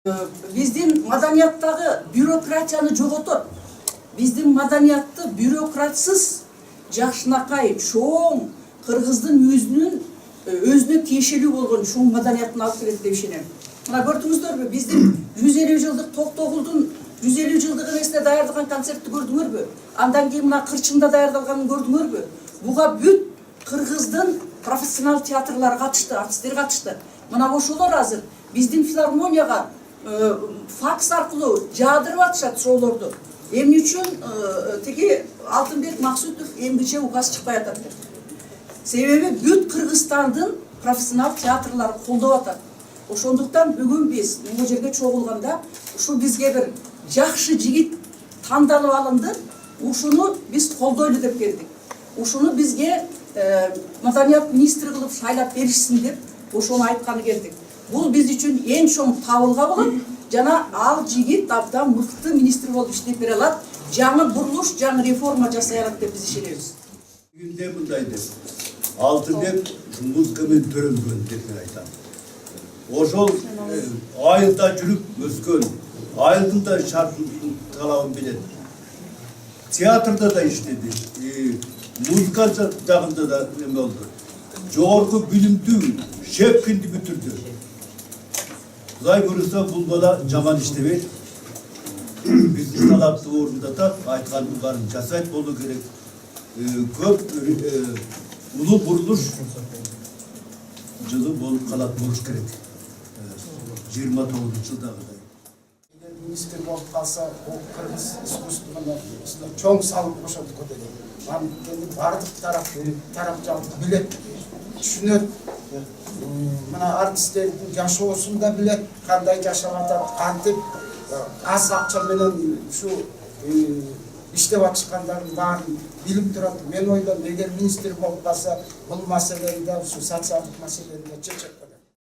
Биздин маданияттагы бюрократияны жоготот. Биздин маданиятты бюрократсыз, жакшынакай, чоң, кыргыздын өзүнө тиешелүү болгон чоң маданиятын алып келет деп ишенем. Мына көрдүңүздөрбү, биздин 150 жылдык Токтогулдун 150 жылдык эмесине даярдалган концертти көрдүңөрбү? Андан кийин мына Кырчында даярдалганын көрдүңөрбү? Буга бүт кыргыздын профессионал театрлары катышты, артисттер катышты. Мына ошолор азыр биздин филармонияга факс аркылуу жаадырып атышат шоулорду. Эмне үчүн тиги Алтынбек Максутов эмгиче указ чыкпай атат деп. Себеби бүт Кыргызстандын профессионал театрлары колдоп атат. Ошондуктан бүгүн биз бул жерге чогулганда ушу бизге бир жакшы жигит тандалып алынды. Ушуну биз колдойлу деп келдик. Ушуну бизге маданият министри кылып шайлап беришсин деп ошону айтканы келдик. Бул биз үчүн эң чоң табылга болот. Жана ал жигит абдан мыкты министр болуп иштеп бере алат. Жаңы бурулуш, жаңы реформа жасай алат деп биз ишенебиз. Бүгүнде мындай деп, Алтынбек музыкамен төрөлгөн деп мен айтам. Ошол айылда жүрүп өскөн, айылдын да шартын талабын билет. Театрда да иштеди, музыка жагында да эме болду. Жогорку билимдүү, шепкинди бүтүрдү. Кудай көрүнсө бул бала жаман иштебейт. Биздин талапты орундатат, айткандын баарын жасайт болуу керек. Көп улуу бурулуш жылы болуп калат болуш керек. 29-жылдагыдай. Министр болуп калса, бул кыргыз искусствосуна чоң салым кошот деп. Анткени бардык тарап жагын билет, түшүнөт. Мына артисттердин жашоосун да билет, кандай жашап атат, кантип аз акча менен ушу иштеп атышкандардын баарын билип турат. Мен ойлойм, эгер министр болуп калса, бул маселени да ушу социалдык маселени да чечет.